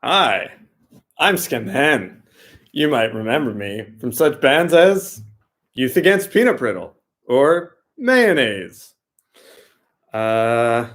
Hi, I'm Skin the Hen. You might remember me from such bands as Youth Against Peanut Brittle or Mayonnaise. Yeah,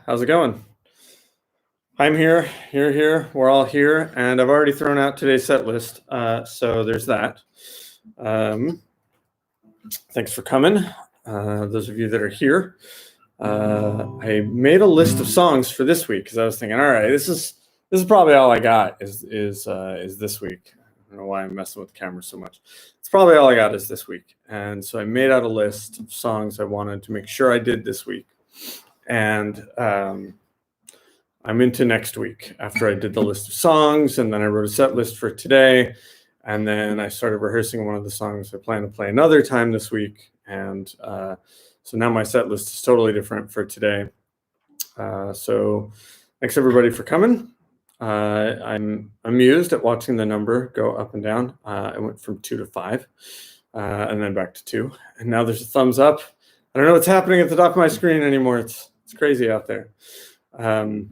how's it going? I'm here, you're here, we're all here, and I've already thrown out today's set list, so there's that. Thanks for coming, those of you that are here. I made a list of songs for this week because I was thinking, all right, this is probably all I got is this week. I don't know why I'm messing with the camera so much. It's probably all I got is this week, and so I made out a list of songs I wanted to make sure I did this week, and I'm into next week after I did the list of songs, and then I wrote a set list for today, and then I started rehearsing one of the songs I plan to play another time this week, and so now my set list is totally different for today. So thanks everybody for coming. I'm amused at watching the number go up and down. I went from 2 to 5 and then back to 2. And now there's a thumbs up. I don't know what's happening at the top of my screen anymore. It's crazy out there. And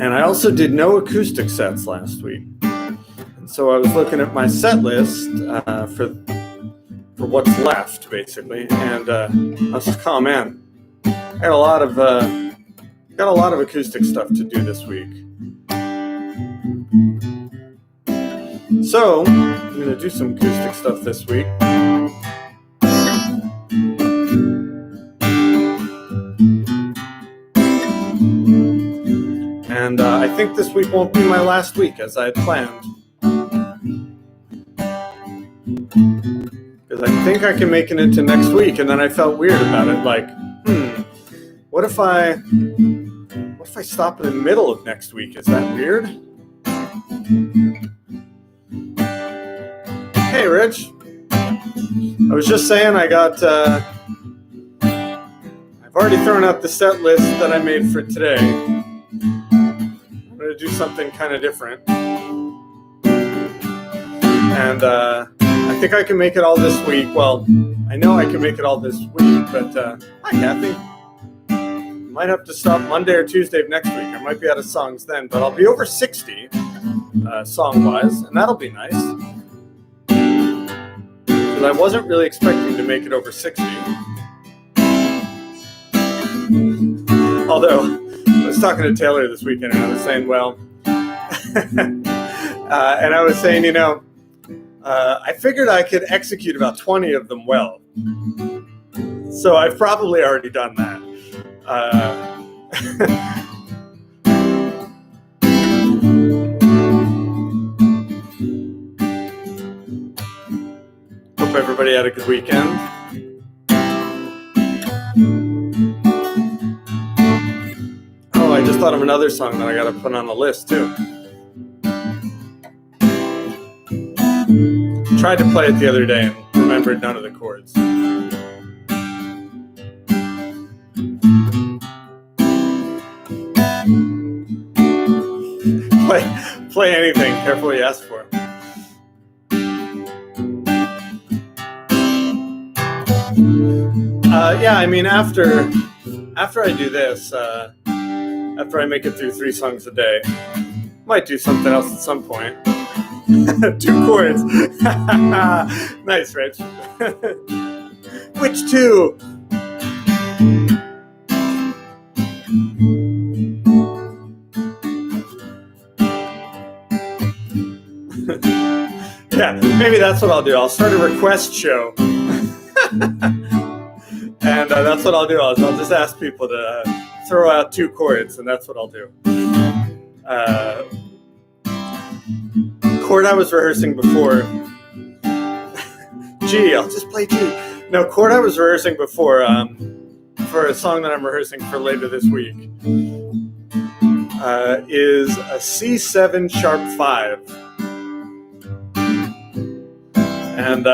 I also did no acoustic sets last week. And so I was looking at my set list for what's left, basically. And I was just, oh man, I got a lot of acoustic stuff to do this week. So I'm going to do some acoustic stuff this week. And I think this week won't be my last week as I had planned. Because I think I can make it into next week, and then I felt weird about it. Like, what if I stop in the middle of next week? Is that weird? Hey, Rich. I was just saying I've already thrown out the set list that I made for today. I'm going to do something kind of different. And I think I can make it all this week. Well, I know I can make it all this week, but hi, Kathy. Might have to stop Monday or Tuesday of next week. I might be out of songs then, but I'll be over 60 song-wise, and that'll be nice. Because I wasn't really expecting to make it over 60. Although, I was talking to Taylor this weekend, and I was saying, well, and I was saying, I figured I could execute about 20 of them well. So I've probably already done that. Hope everybody had a good weekend. Oh, I just thought of another song that I gotta put on the list too. Tried to play it the other day and remembered none of the chords. Play anything. Careful what you ask for. Yeah, I mean, after I do this, after I make it through 3 songs a day, might do something else at some point. 2 chords. Nice, Rich. Which 2? Yeah, maybe that's what I'll do. I'll start a request show. And that's what I'll do. I'll just ask people to throw out 2 chords, and that's what I'll do. Chord I was rehearsing before. G, I'll just play G. No, chord I was rehearsing before for a song that I'm rehearsing for later this week is a C7 sharp 5. And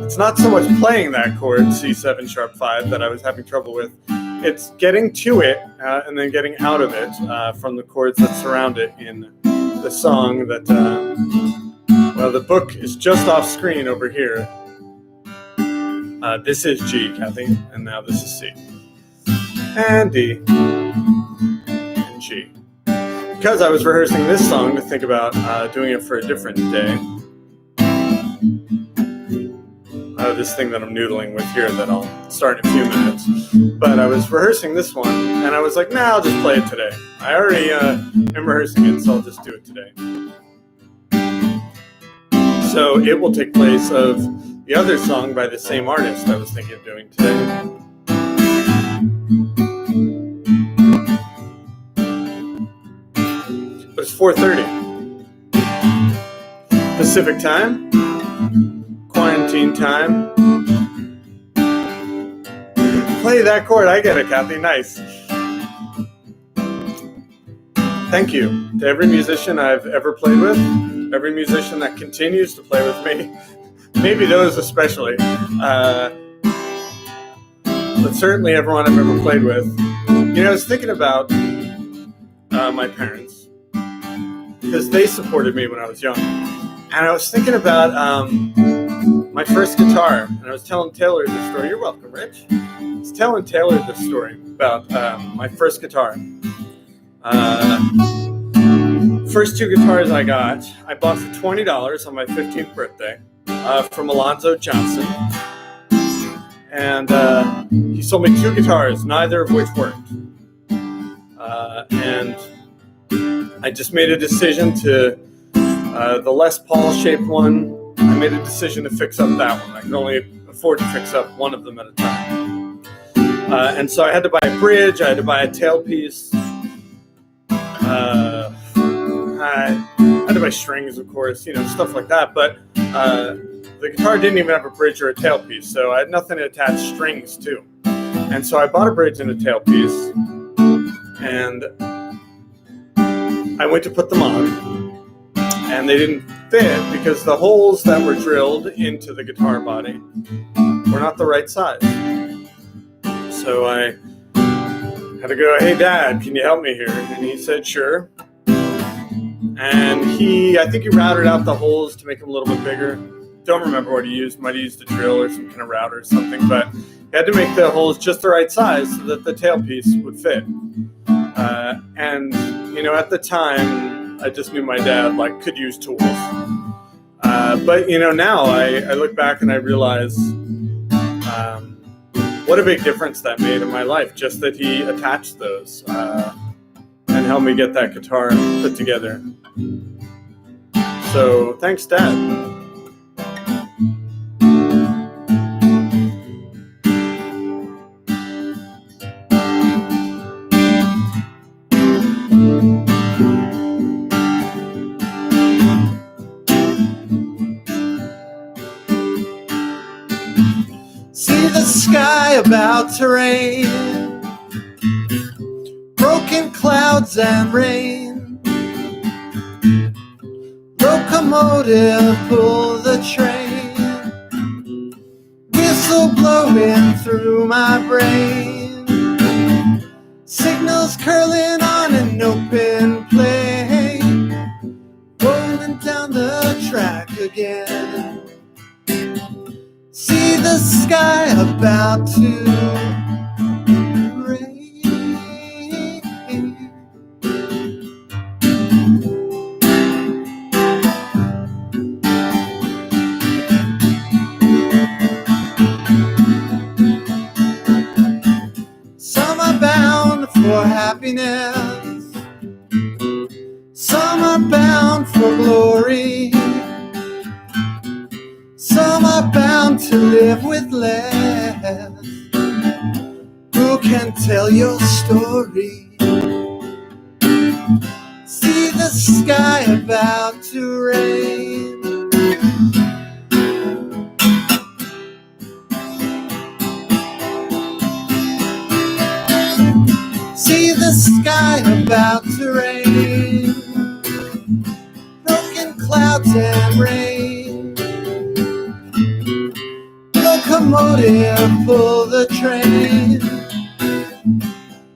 it's not so much playing that chord, C7 sharp 5, that I was having trouble with. It's getting to it and then getting out of it from the chords that surround it in the song that, well, the book is just off screen over here. This is G, Kathy, and now this is C. And D. And G. because I was rehearsing this song to think about doing it for a different day. This thing that I'm noodling with here that I'll start in a few minutes. But I was rehearsing this one, and I was like, nah, I'll just play it today. I already am rehearsing it, so I'll just do it today. So it will take place of the other song by the same artist I was thinking of doing today. But it's 4:30 Pacific time, quarantine time. Play that chord. I get it, Kathy. Nice. Thank you to every musician I've ever played with, every musician that continues to play with me, maybe those especially, but certainly everyone I've ever played with. You know, I was thinking about my parents, because they supported me when I was young. And I was thinking about my first guitar, and I was telling Taylor this story. You're welcome, Rich. I was telling Taylor this story about my first guitar. First two guitars I got, I bought for $20 on my 15th birthday from Alonzo Johnson. And he sold me two guitars, neither of which worked. And I just made a decision to, the Les Paul shaped one, I made a decision to fix up that one. I could only afford to fix up one of them at a time. And so I had to buy a bridge, I had to buy a tailpiece. I had to buy strings, of course, you know, stuff like that. But the guitar didn't even have a bridge or a tailpiece, so I had nothing to attach strings to. And so I bought a bridge and a tailpiece, and I went to put them on, and they didn't fit because the holes that were drilled into the guitar body were not the right size. So I had to go, hey, Dad, can you help me here? And he said, sure. And I think he routed out the holes to make them a little bit bigger. Don't remember what he used. Might have used a drill or some kind of router or something. But he had to make the holes just the right size so that the tailpiece would fit. And, you know, at the time, I just knew my dad, could use tools. But, you know, now I look back and I realize what a big difference that made in my life, just that he attached those and helped me get that guitar put together. So thanks, Dad. See the sky about to rain, broken clouds and rain. Locomotive pull the train, whistle blowing through my brain. Signals curling on an open plain, rolling down the track again. See the sky about to rain. Some are bound for happiness, some are bound for glory, some are bound to live with less. Who can tell your story? See the sky about to rain. See the sky about to rain, broken clouds and rain. Locomotive pull the train,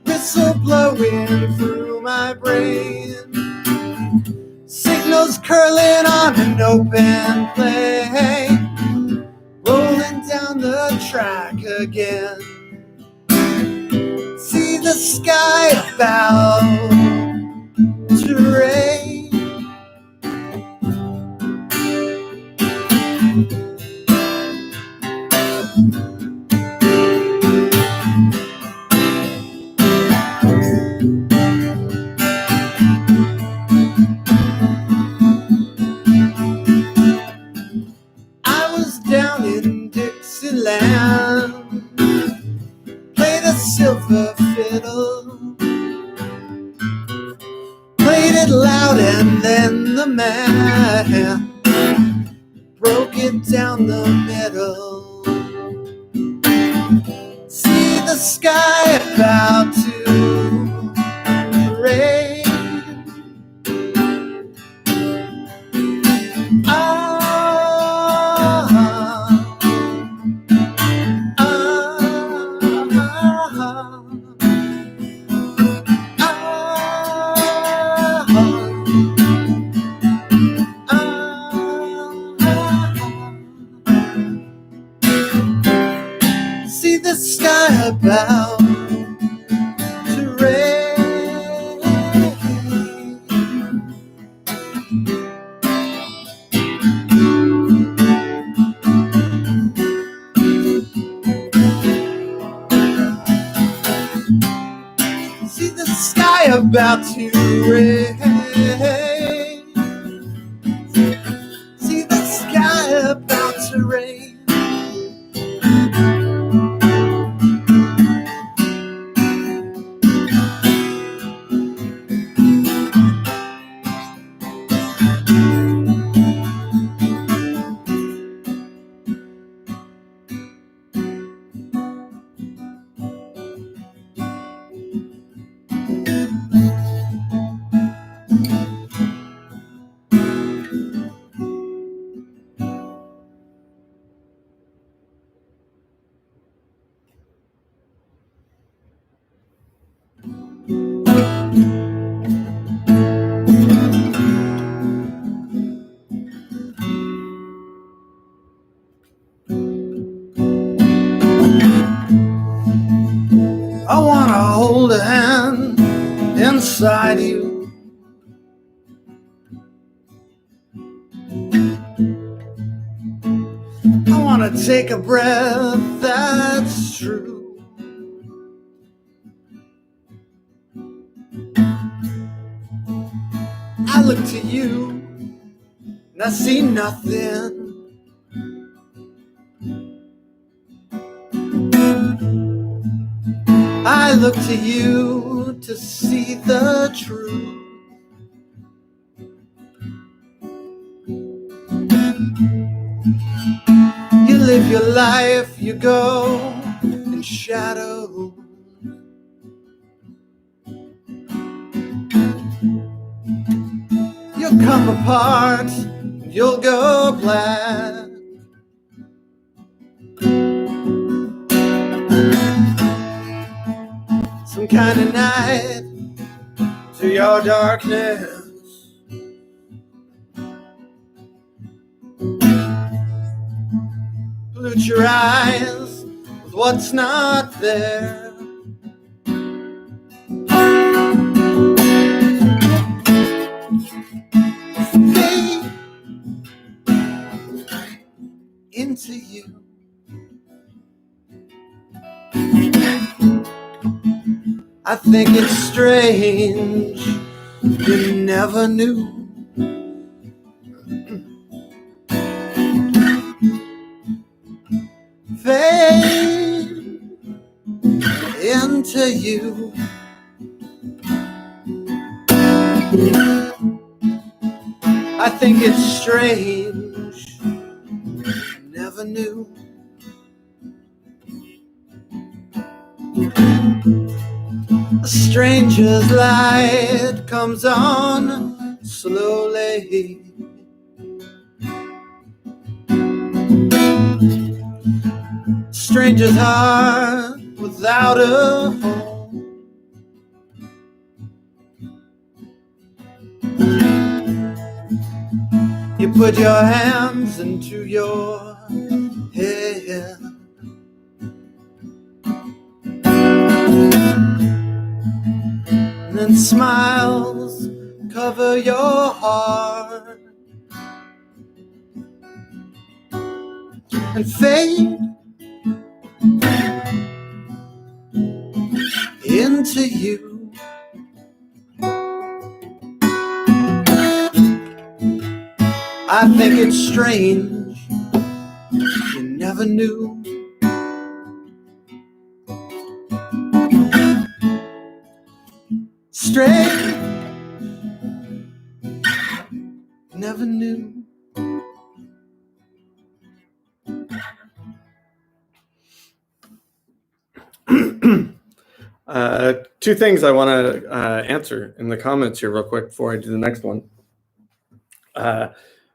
whistle blowing through my brain. Signals curling on an open plain, rolling down the track again. See the sky about to silver fiddle, played it loud, and then the man broke it down the middle. See the sky about to rain. See the sky about to rain. See the sky about to rain. See the sky about to rain. I wanna hold a hand inside you. I wanna take a breath that's true. I look to you and I see nothing. I look to you to see the truth. You live your life, you go in shadow. You'll come apart, you'll go black. Some kind of night to your darkness. Pollute your eyes with what's not there. Fade into you. I think it's strange you never knew. Fade into you. I think it's strange you never knew. A stranger's light comes on slowly. Stranger's heart without a home. You put your hands into your hair. And then smiles cover your heart and fade into you. I think it's strange you never knew. straight. Never knew. Two things I want to answer in the comments here real quick before I do the next one.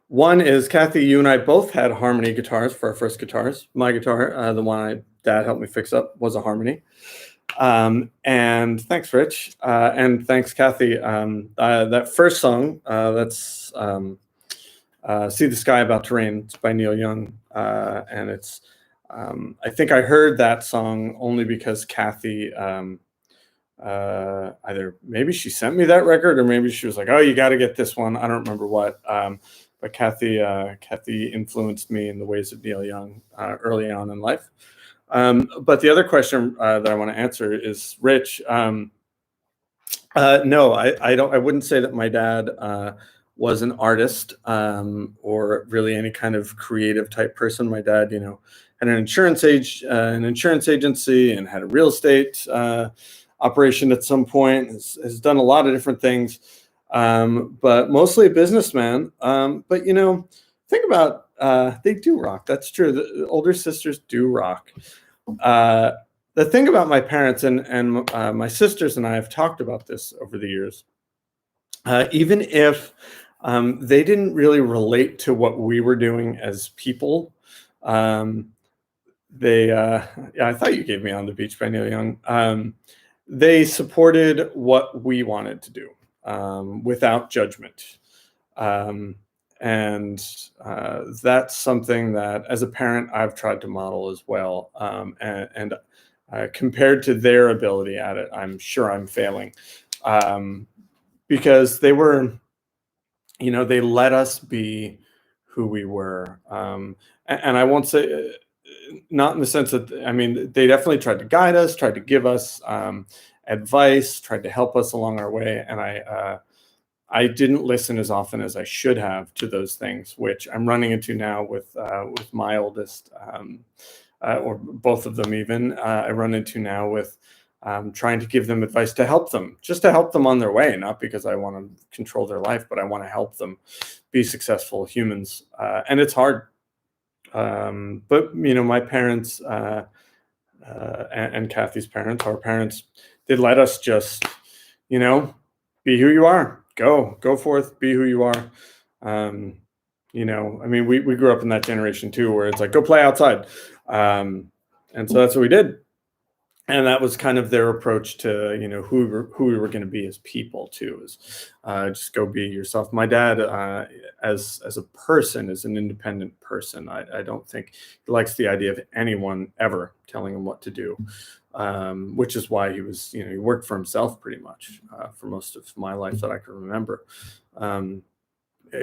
One is, Kathy, you and I both had harmony guitars for our first guitars. My guitar, the one Dad helped me fix up, was a harmony. And thanks, Rich. And thanks, Kathy. That first song, that's See the Sky About to Rain. It's by Neil Young. And it's, I think I heard that song only because Kathy, either maybe she sent me that record or maybe she was like, oh, you got to get this one. I don't remember what. But Kathy influenced me in the ways of Neil Young early on in life. But the other question that I want to answer is, Rich. No, I don't. I wouldn't say that my dad was an artist or really any kind of creative type person. My dad, had an insurance agency and had a real estate operation at some point. Has done a lot of different things. But mostly a businessman. But think about they do rock. That's true. The older sisters do rock. The thing about my parents and my sisters and I have talked about this over the years. Even if they didn't really relate to what we were doing as people, I thought you gave me On the Beach by Neil Young. They supported what we wanted to do. Without judgment. And that's something that as a parent, I've tried to model as well. And compared to their ability at it, I'm sure I'm failing. Because they were, they let us be who we were. And I won't say, not in the sense that, they definitely tried to guide us, tried to give us advice, tried to help us along our way. And I didn't listen as often as I should have to those things, which I'm running into now with my oldest, or both of them even. I run into now with trying to give them advice to help them, just to help them on their way, not because I want to control their life, but I want to help them be successful humans. And it's hard. But, my parents and Kathy's parents, our parents, they let us just, be who you are. Go forth, be who you are. We grew up in that generation too, where it's like, go play outside. And so that's what we did. And that was kind of their approach to, who we were going to be as people too, is just go be yourself. My dad, as a person, is an independent person. I don't think he likes the idea of anyone ever telling him what to do, which is why he was, he worked for himself pretty much for most of my life that I can remember.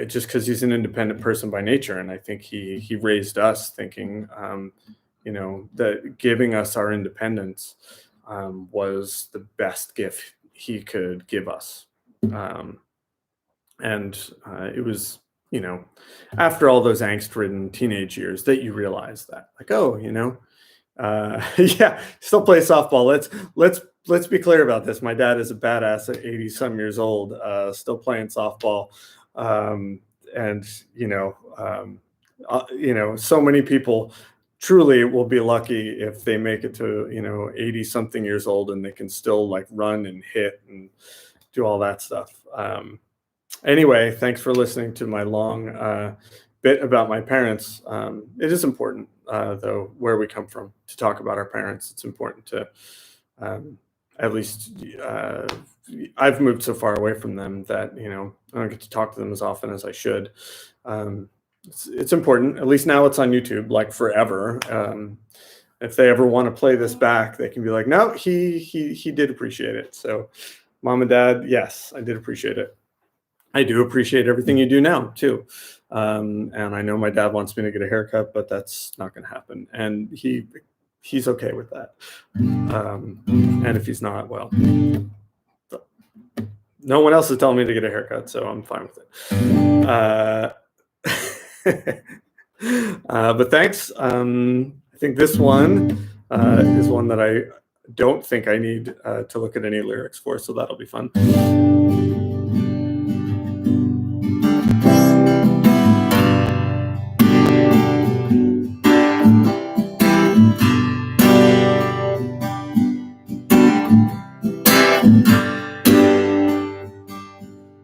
Just because he's an independent person by nature. And I think he raised us thinking, that giving us our independence was the best gift he could give us. And it was, after all those angst-ridden teenage years that you realize that, like, oh, yeah, still play softball. Let's be clear about this. My dad is a badass at 80-some years old, still playing softball. And, so many people truly will be lucky if they make it to 80 something years old and they can still like run and hit and do all that stuff. Anyway, thanks for listening to my long bit about my parents. It is important though where we come from to talk about our parents. It's important to at least I've moved so far away from them that I don't get to talk to them as often as I should. It's important. At least now it's on YouTube, like forever. If they ever want to play this back, they can be like, no, he did appreciate it. So, Mom and Dad, yes, I did appreciate it. I do appreciate everything you do now too. And I know my dad wants me to get a haircut, but that's not going to happen. And he's okay with that. And if he's not, well, no one else is telling me to get a haircut, so I'm fine with it. But thanks. I think this one is one that don't think I need to look at any lyrics for, so that'll be fun.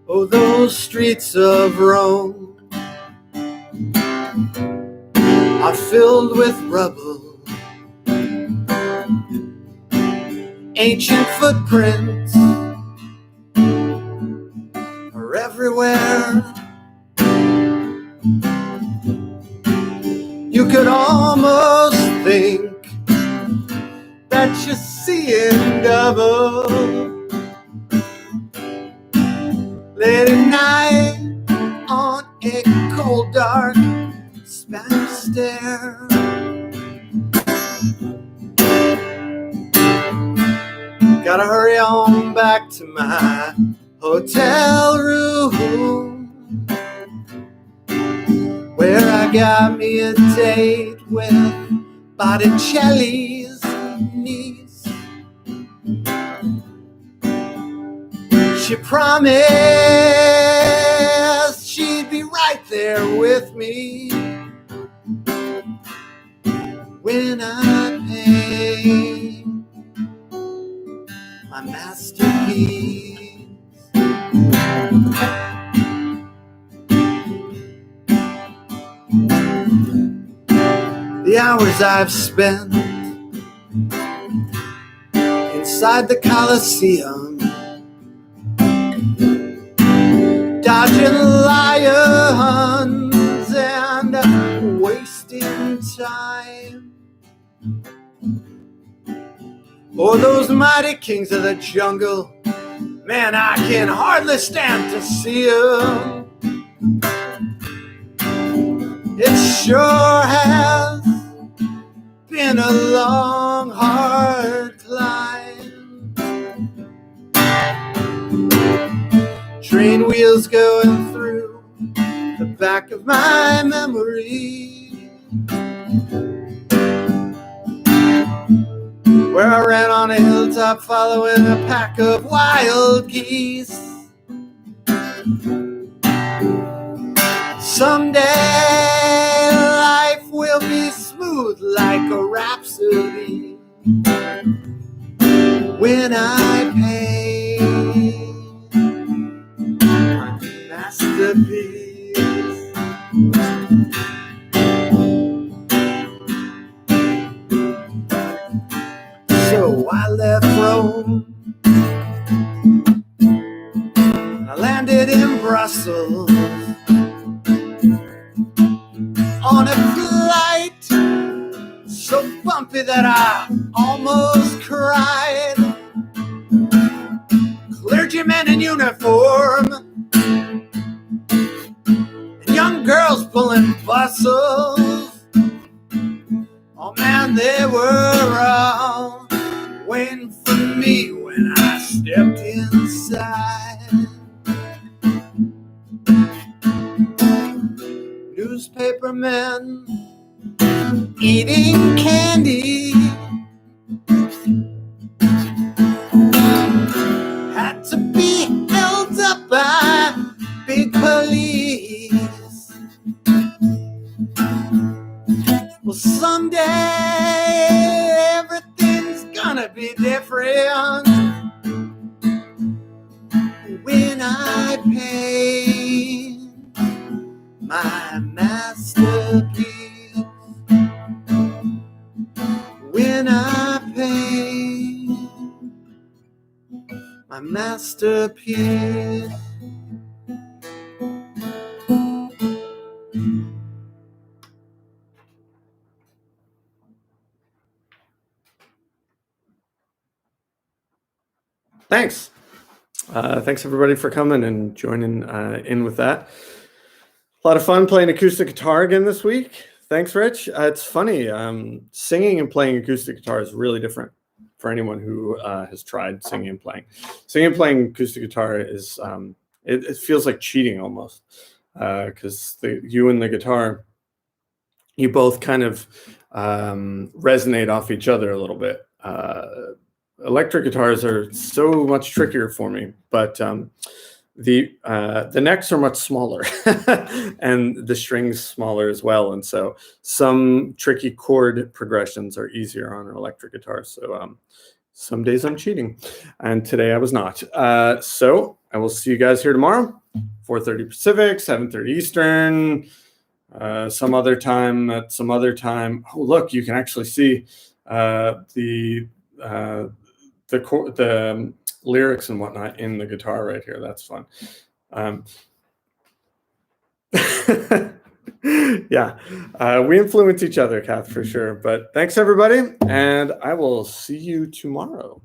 Oh, those streets of Rome are filled with rubble, ancient footprints are everywhere. You could almost think that you're seeing double. Late at night on a cold, dark Spanish stair. Gotta hurry on back to my hotel room, where I got me a date with Botticelli's niece. She promised she'd be right there with me when I pay my masterpiece. The hours I've spent inside the Coliseum, dodging lions and wasting time. Oh, those mighty kings of the jungle, man, I can hardly stand to see them. It sure has been a long, hard climb. Train wheels going through the back of my memory, where I ran on a hilltop following a pack of wild geese. Someday life will be smooth like a rhapsody when I pay my masterpiece. So I left Rome, I landed in Brussels on a flight so bumpy that I almost cried. Clergymen in uniform and young girls pulling bustles. Oh man, they were all waiting for me when I stepped inside. Newspaper men eating candy had to be held up by big police. Well, someday everything's gonna be different when I pay my masterpiece. When I pay my masterpiece. Thanks. Thanks everybody for coming and joining in with that. A lot of fun playing acoustic guitar again this week. Thanks, Rich. It's funny. Singing and playing acoustic guitar is really different for anyone who has tried singing and playing. Singing and playing acoustic guitar is it feels like cheating almost, because you and the guitar, you both kind of resonate off each other a little bit. electric guitars are so much trickier for me, but the necks are much smaller and the strings smaller as well, and so some tricky chord progressions are easier on an electric guitar. So some days I'm cheating, and today I was not. So I will see you guys here tomorrow, 4:30 Pacific, 7:30 Eastern, some other time at some other time. Oh, look, you can actually see the lyrics and whatnot in the guitar right here. That's fun. Yeah, we influence each other, Kath, for sure. But thanks, everybody, and I will see you tomorrow.